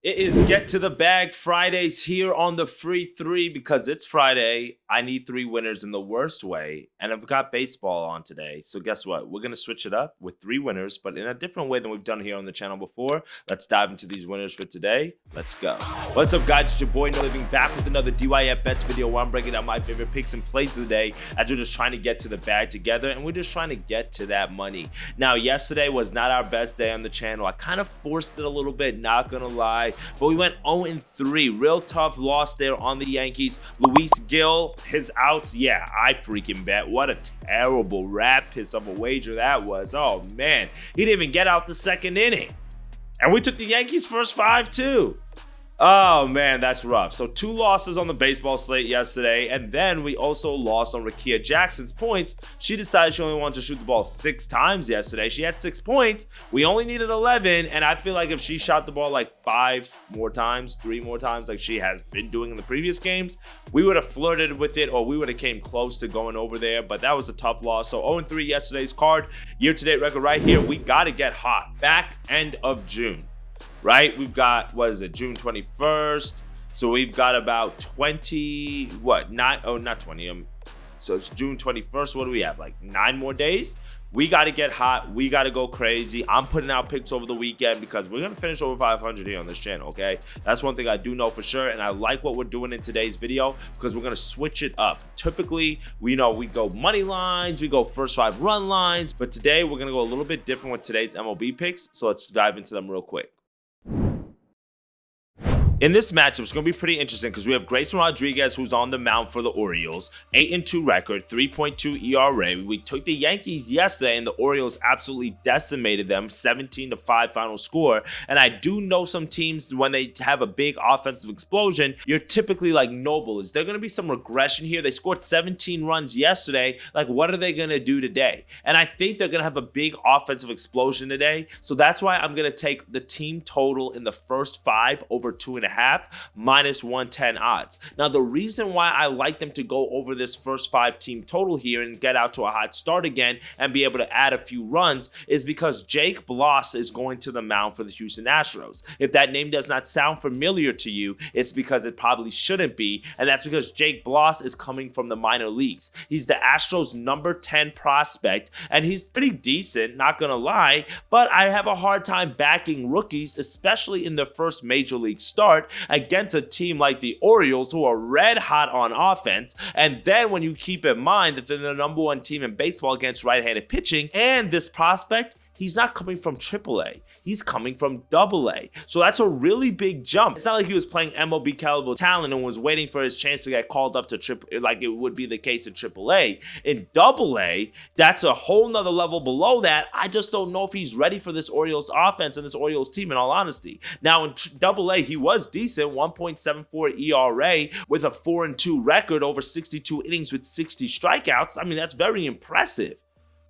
It is Get to the Bag Fridays here on the Free 3 because it's Friday. I need 3 winners in the worst way, and I've got baseball on today. So guess what? We're going to switch it up with 3 winners, but in a different way than we've done here on the channel before. Let's dive into these winners for today. Let's go. What's up, guys? It's your boy No Living back with another DYF Bets video where I'm breaking down my favorite picks and plays of the day as we're just trying to get to the bag together, and we're just trying to get to that money. Now, yesterday was not our best day on the channel. I kind of forced it a little bit, not going to lie. But we went 0-3. Real tough loss there on the Yankees. Luis Gil, his outs, yeah, I freaking bet. What a terrible rat piss of a wager that was. Oh, man. He didn't even get out the second inning. And we took the Yankees' first 5, too. Oh, man, that's rough. So 2 losses on the baseball slate yesterday, and then we also lost on Rakia Jackson's points. She decided she only wanted to shoot the ball 6 times yesterday. She had 6 points. We only needed 11, and I feel like if she shot the ball like 5 more times, 3 more times like she has been doing in the previous games, we would have flirted with it, or we would have came close to going over there, but that was a tough loss. So 0-3 yesterday's card. Year-to-date record right here. We got to get hot. Back end of June. Right? We've got, what is it, June 21st. So we've got about 20, not 20. So it's June 21st. What do we have? Like 9 more days? We got to get hot. We got to go crazy. I'm putting out picks over the weekend because we're going to finish over 500 here on this channel, okay? That's one thing I do know for sure, and I like what we're doing in today's video because we're going to switch it up. Typically, we go money lines, we go first 5 run lines, but today we're going to go a little bit different with today's MLB picks, so let's dive into them real quick. In this matchup, it's going to be pretty interesting because we have Grayson Rodriguez, who's on the mound for the Orioles. 8-2 record, 3.2 ERA. We took the Yankees yesterday, and the Orioles absolutely decimated them, 17-5 final score. And I do know some teams, when they have a big offensive explosion, you're typically like Noble. Is there going to be some regression here? They scored 17 runs yesterday. Like, what are they going to do today? And I think they're going to have a big offensive explosion today. So that's why I'm going to take the team total in the first 5 over 2.5. minus 110 odds. Now, the reason why I like them to go over this first 5 team total here and get out to a hot start again and be able to add a few runs is because Jake Bloss is going to the mound for the Houston Astros. If that name does not sound familiar to you, it's because it probably shouldn't be, and that's because Jake Bloss is coming from the minor leagues. He's the Astros' number 10 prospect, and he's pretty decent, not gonna lie, but I have a hard time backing rookies, especially in their first major league start, against a team like the Orioles, who are red hot on offense. And then when you keep in mind that they're the number 1 team in baseball against right-handed pitching, and this prospect, he's not coming from AAA. He's coming from AA. So that's a really big jump. It's not like he was playing MLB caliber talent and was waiting for his chance to get called up to AAA, like it would be the case in AAA. In AA, that's a whole nother level below that. I just don't know if he's ready for this Orioles offense and this Orioles team, in all honesty. Now, in AA, he was decent, 1.74 ERA with a 4-2 record over 62 innings with 60 strikeouts. I mean, that's very impressive.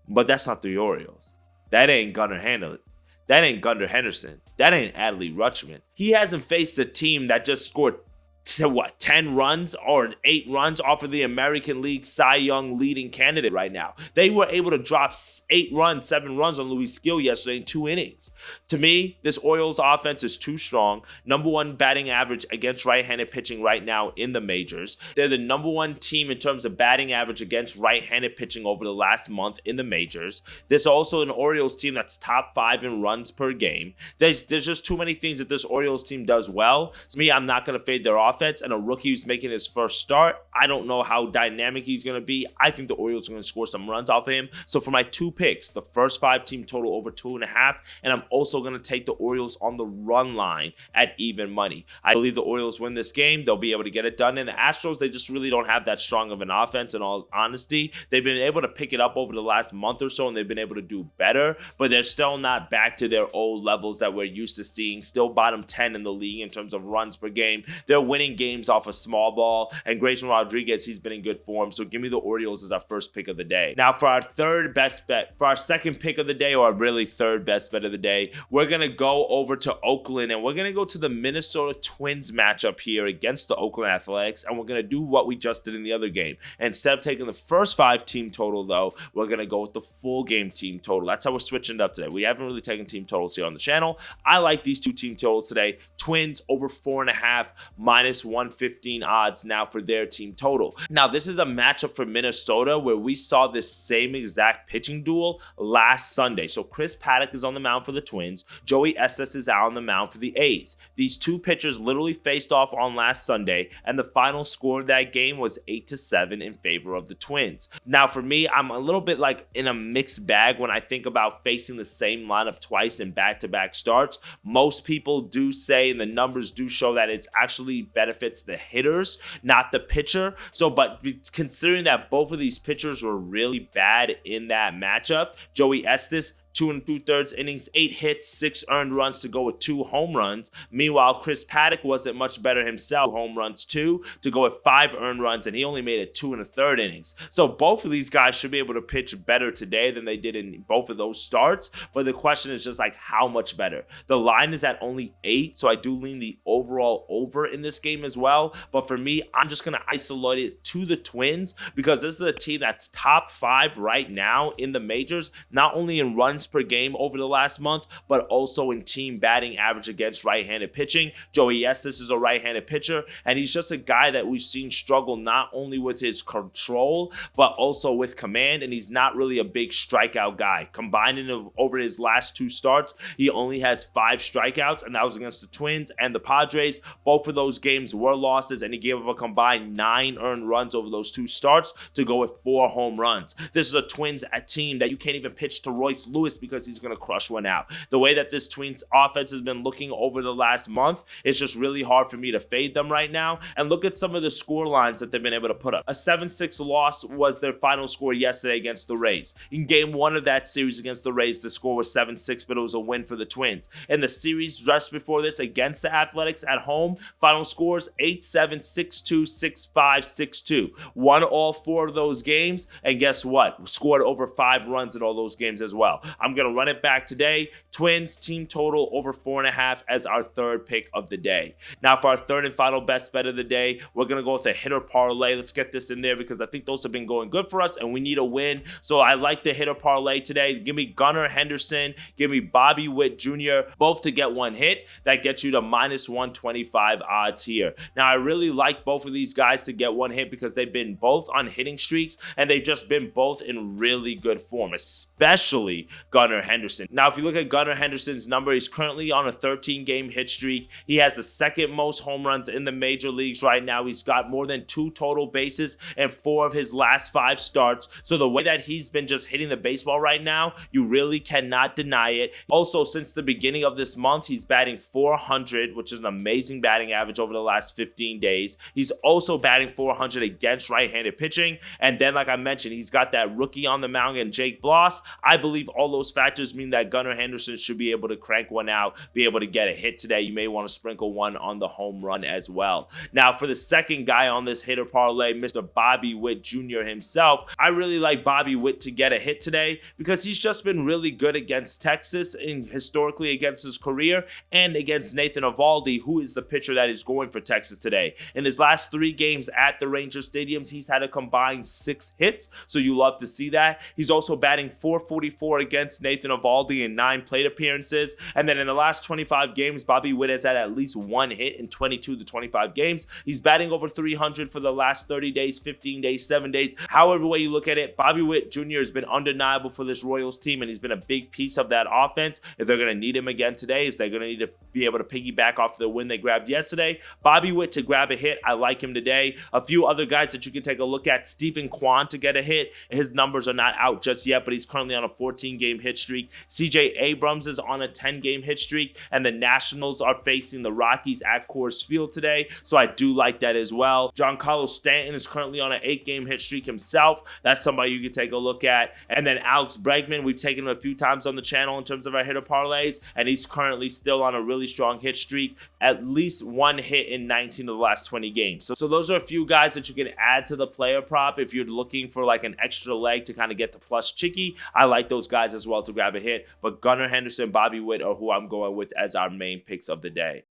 But that's not the Orioles. That ain't Gunnar Henderson. That ain't Gunnar Henderson. That ain't Adley Rutschman. He hasn't faced a team that just scored 10 runs or 8 runs off of the American League Cy Young leading candidate right now. They were able to drop 8 runs, 7 runs on Luis Gil yesterday in 2 innings. To me, this Orioles offense is too strong. Number 1 batting average against right-handed pitching right now in the majors. They're the number 1 team in terms of batting average against right-handed pitching over the last month in the majors. There's also an Orioles team that's top 5 in runs per game. There's just too many things that this Orioles team does well. To me, I'm not going to fade their offense. And a rookie who's making his first start, I don't know how dynamic he's going to be. I think the Orioles are going to score some runs off of him. So for my 2 picks, the first 5 team total over 2.5, and I'm also going to take the Orioles on the run line at even money. I believe the Orioles win this game. They'll be able to get it done. And the Astros, they just really don't have that strong of an offense, in all honesty. They've been able to pick it up over the last month or so, and they've been able to do better, but they're still not back to their old levels that we're used to seeing. Still bottom 10 in the league in terms of runs per game. They're winning winning games off a small ball, and Grayson Rodriguez, he's been in good form. So give me the Orioles as our first pick of the day. Now for our third best bet, for our second pick of the day, or really third best bet of the day, we're going to go over to Oakland, and we're going to go to the Minnesota Twins matchup here against the Oakland Athletics, and we're going to do what we just did in the other game. Instead of taking the first 5 team total, though, we're going to go with the full game team total. That's how we're switching it up today. We haven't really taken team totals here on the channel. I like these 2 team totals today. Twins over 4.5, minus 115 odds now for their team total. Now, this is a matchup for Minnesota where we saw this same exact pitching duel last Sunday. So Chris Paddock is on the mound for the Twins. Joey Estes is out on the mound for the A's. These 2 pitchers literally faced off on last Sunday, and the final score of that game was 8-7 in favor of the Twins. Now, for me, I'm a little bit like in a mixed bag when I think about facing the same lineup twice in back-to-back starts. Most people do say, and the numbers do show, that it's actually benefits the hitters, not the pitcher. So, but considering that both of these pitchers were really bad in that matchup, Joey Estes, 2 2/3 innings, 8 hits, 6 earned runs to go with 2 home runs. Meanwhile, Chris Paddock wasn't much better himself. Home runs 2 to go with 5 earned runs, and he only made it 2 1/3 innings. So both of these guys should be able to pitch better today than they did in both of those starts. But the question is just like how much better. The line is at only 8, so I do lean the overall over in this game as well. But for me, I'm just going to isolate it to the Twins because this is a team that's top 5 right now in the majors, not only in runs per game over the last month, but also in team batting average against right-handed pitching. Joey Estes is a right-handed pitcher, and he's just a guy that we've seen struggle not only with his control, but also with command, and he's not really a big strikeout guy. Combining over his last 2 starts, he only has 5 strikeouts, and that was against the Twins and the Padres. Both of those games were losses, and he gave up a combined 9 earned runs over those 2 starts to go with 4 home runs. This is a Twins team that you can't even pitch to Royce Lewis because he's going to crush one out. The way that this Twins offense has been looking over the last month, it's just really hard for me to fade them right now. And look at some of the score lines that they've been able to put up. A 7-6 loss was their final score yesterday against the Rays. In game 1 of that series against the Rays, the score was 7-6, but it was a win for the Twins. In the series just before this against the Athletics at home, final scores 8-7, 6-2, 6-5, 6-2. Won all 4 of those games, and guess what? Scored over 5 runs in all those games as well. I'm going to run it back today. Twins team total over 4.5 as our third pick of the day. Now for our third and final best bet of the day, we're going to go with a hitter parlay. Let's get this in there because I think those have been going good for us and we need a win. So I like the hitter parlay today. Give me Gunnar Henderson. Give me Bobby Witt Jr. both to get 1 hit. That gets you to minus 125 odds here. Now I really like both of these guys to get 1 hit because they've been both on hitting streaks and they've just been both in really good form, especially Gunnar Henderson. Now, if you look at Gunnar Henderson's number, he's currently on a 13-game hit streak. He has the second most home runs in the major leagues right now. He's got more than 2 total bases in 4 of his last 5 starts. So the way that he's been just hitting the baseball right now, you really cannot deny it. Also, since the beginning of this month, he's batting .400, which is an amazing batting average over the last 15 days. He's also batting .400 against right-handed pitching. And then, like I mentioned, he's got that rookie on the mound and Jake Bloss. I believe all those factors mean that Gunnar Henderson should be able to crank one out, be able to get a hit today. You may want to sprinkle one on the home run as well. Now, for the second guy on this hitter parlay, Mr. Bobby Witt Jr. himself, I really like Bobby Witt to get a hit today because he's just been really good against Texas and historically against his career and against Nathan Eovaldi, who is the pitcher that is going for Texas today. In his last 3 games at the Rangers stadiums, he's had a combined 6 hits, so you love to see that. He's also batting .444 against Nathan Eovaldi in 9 plate appearances. And then in the last 25 games, Bobby Witt has had at least 1 hit in 22 to 25 games. He's batting over .300 for the last 30 days, 15 days, 7 days. However way you look at it, Bobby Witt Jr. has been undeniable for this Royals team, and he's been a big piece of that offense. If they're going to need him again today, is they're going to need to be able to piggyback off the win they grabbed yesterday. Bobby Witt to grab a hit, I like him today. A few other guys that you can take a look at, Stephen Kwan to get a hit. His numbers are not out just yet, but he's currently on a 14-game 10-game hit streak. CJ Abrams is on a 10-game hit streak, and the Nationals are facing the Rockies at Coors Field today, so I do like that as well. Giancarlo Stanton is currently on an 8-game hit streak himself. That's somebody you can take a look at. And then Alex Bregman, we've taken him a few times on the channel in terms of our hitter parlays, and he's currently still on a really strong hit streak, at least one hit in 19 of the last 20 games. So those are a few guys that you can add to the player prop if you're looking for like an extra leg to kind of get to plus chicky. I like those guys as well to grab a hit, but Gunnar Henderson, Bobby Witt are who I'm going with as our main picks of the day.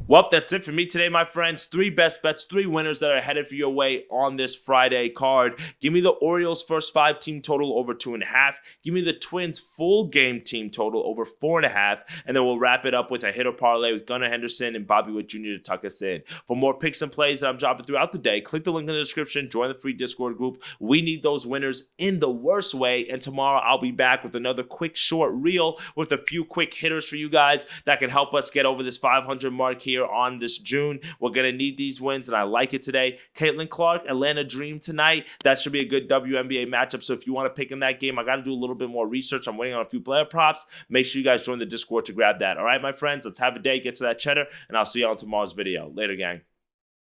Well, that's it for me today, my friends. 3 best bets, 3 winners that are headed for your way on this Friday card. Give me the Orioles first 5 team total over 2.5. Give me the Twins full game team total over 4.5. And then we'll wrap it up with a hitter parlay with Gunnar Henderson and Bobby Witt Jr. to tuck us in. For more picks and plays that I'm dropping throughout the day, click the link in the description, join the free Discord group. We need those winners in the worst way. And tomorrow I'll be back with another quick short reel with a few quick hitters for you guys that can help us get over this 500 mark here on this June. We're going to need these wins, and I like it today. Caitlin Clark, Atlanta Dream tonight. That should be a good WNBA matchup. So if you want to pick in that game, I got to do a little bit more research. I'm waiting on a few player props. Make sure you guys join the Discord to grab that. All right, my friends, let's have a day, get to that cheddar, and I'll see you on tomorrow's video. Later, gang.